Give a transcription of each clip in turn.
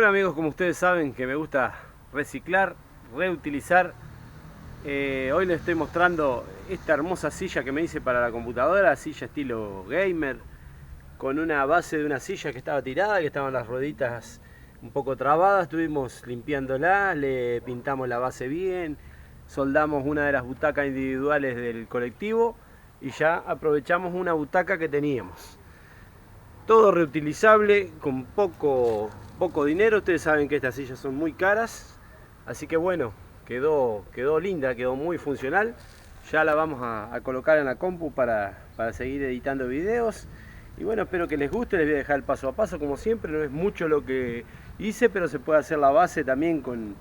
Bueno amigos, como ustedes saben que me gusta reciclar, reutilizar, hoy les estoy mostrando esta hermosa silla que me hice para la computadora, silla estilo gamer, con una base de una silla que estaba tirada, que estaban las rueditas un poco trabadas. Estuvimos limpiándola, le pintamos la base bien, soldamos una de las butacas individuales del colectivo y ya aprovechamos una butaca que teníamos. Todo reutilizable, con poco dinero. Ustedes saben que estas sillas son muy caras, así que bueno, quedó linda, quedó muy funcional. Ya la vamos a colocar en la compu para seguir editando videos. Y bueno, espero que les guste. Les voy a dejar el paso a paso como siempre. No es mucho lo que hice, pero se puede hacer la base también con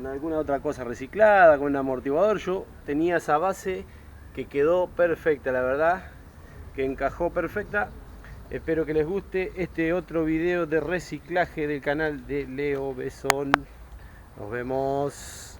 alguna otra cosa reciclada, con un amortiguador. Yo tenía esa base que quedó perfecta, la verdad, que encajó perfecta. Espero que les guste este otro video de reciclaje del canal de Leo Besón. Nos vemos.